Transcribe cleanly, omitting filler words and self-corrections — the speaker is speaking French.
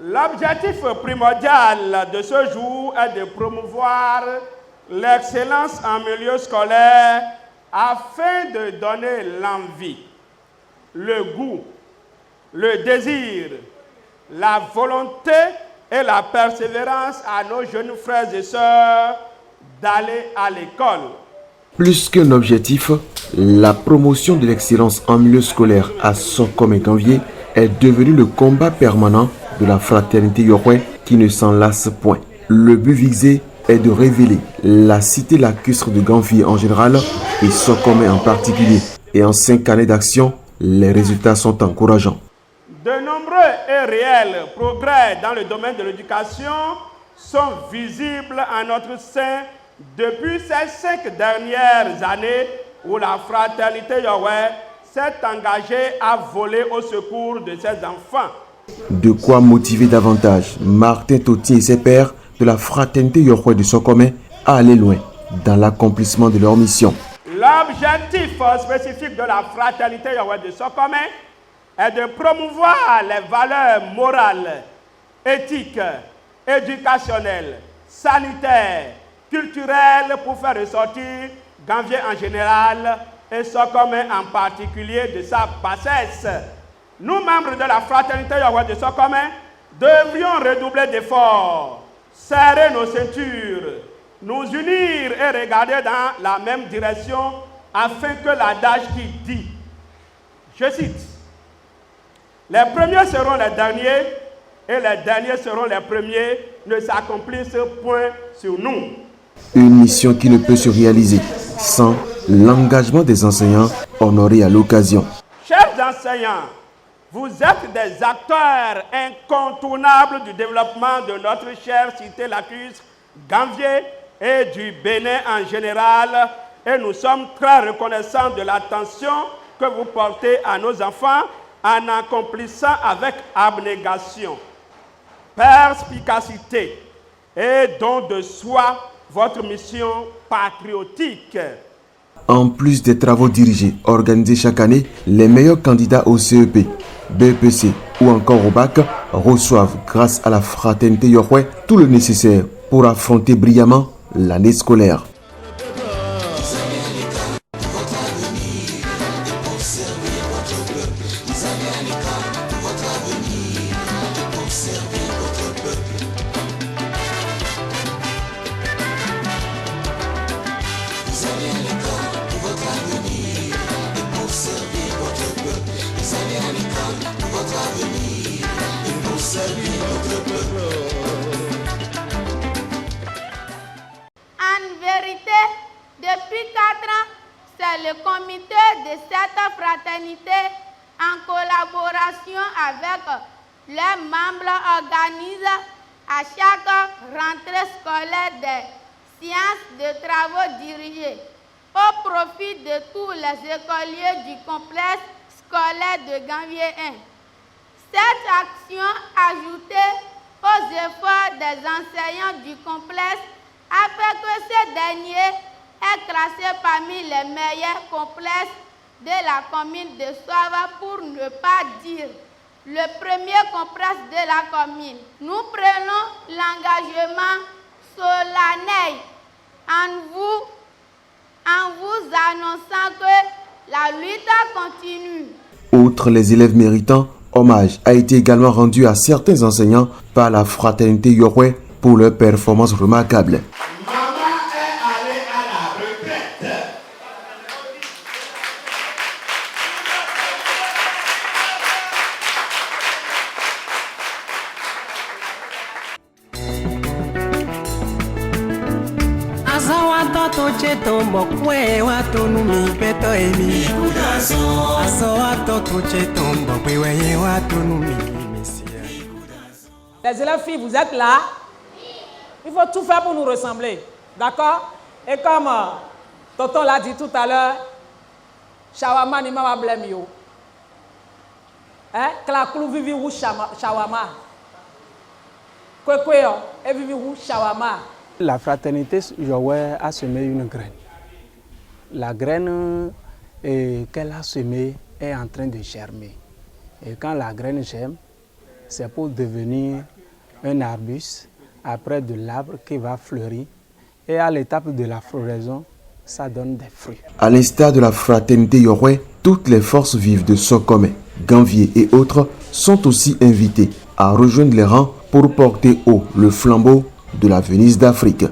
L'objectif primordial de ce jour est de promouvoir l'excellence en milieu scolaire afin de donner l'envie, le goût, le désir, la volonté et la persévérance à nos jeunes frères et sœurs d'aller à l'école. Plus qu'un objectif, la promotion de l'excellence en milieu scolaire à Sokome et Ganvié est devenue le combat permanent de la fraternité Yorois qui ne s'en lasse point. Le but visé est de révéler la cité lacustre de Ganvié en général et Sokome en particulier. Et en 5 années d'action, les résultats sont encourageants. De nombreux et réels progrès dans le domaine de l'éducation sont visibles en notre sein depuis ces 5 dernières années où la fraternité Yahweh s'est engagée à voler au secours de ses enfants. De quoi motiver davantage Martin Toti et ses pairs de la fraternité Yahweh de Sokome à aller loin dans l'accomplissement de leur mission. L'objectif spécifique de la fraternité Yahweh de Sokome est de promouvoir les valeurs morales, éthiques, éducationnelles, sanitaires, culturelles pour faire ressortir Ganvié en général et Sokome en particulier de sa bassesse. Nous, membres de la fraternité Yahweh de Sokome, devrions redoubler d'efforts, serrer nos ceintures, nous unir et regarder dans la même direction afin que l'adage qui dit, je cite, « Les premiers seront les derniers et les derniers seront les premiers » ne s'accomplissent point sur nous. Une mission qui ne peut se réaliser sans l'engagement des enseignants honorés à l'occasion. Chers enseignants, vous êtes des acteurs incontournables du développement de notre chère cité lacustre, Ganvié et du Bénin en général, et nous sommes très reconnaissants de l'attention que vous portez à nos enfants en accomplissant avec abnégation, perspicacité et don de soi votre mission patriotique. En plus des travaux dirigés, organisés chaque année, les meilleurs candidats au CEP, BEPC ou encore au bac reçoivent, grâce à la fraternité Yahweh, tout le nécessaire pour affronter brillamment l'année scolaire. En vérité, depuis 4 ans, c'est le comité de cette fraternité, en collaboration avec les membres, organise à chaque rentrée scolaire des séances de travaux dirigés au profit de tous les écoliers du complexe scolaire de Ganvié 1. Cette action, ajoutée aux efforts des enseignants du complexe, a fait que ce dernier est classé parmi les meilleurs complexes de la commune de Soava, pour ne pas dire le premier complexe de la commune. Nous prenons l'engagement solennel en vous annonçant que la lutte continue. Outre les élèves méritants, hommage a été également rendu à certains enseignants par la fraternité Yahweh pour leurs performances remarquables. Maman est allée à la retraite. Les élèves filles, vous êtes là? Il faut tout faire pour nous ressembler. D'accord? Et comme Tonton l'a dit tout à l'heure, Shawama ni mama blème yo. Hein? Klaklou vivi ou Shawama. Kwekwe yo, et vivi ou Shawama. La fraternité Yahweh a semé une graine. La graine qu'elle a semée est en train de germer. Et quand la graine germe, c'est pour devenir un arbuste, après de l'arbre qui va fleurir. Et à l'étape de la floraison, ça donne des fruits. À l'instar de la fraternité Yoroy, toutes les forces vives de Sokome, Ganvié et autres sont aussi invitées à rejoindre les rangs pour porter haut le flambeau de la Venise d'Afrique.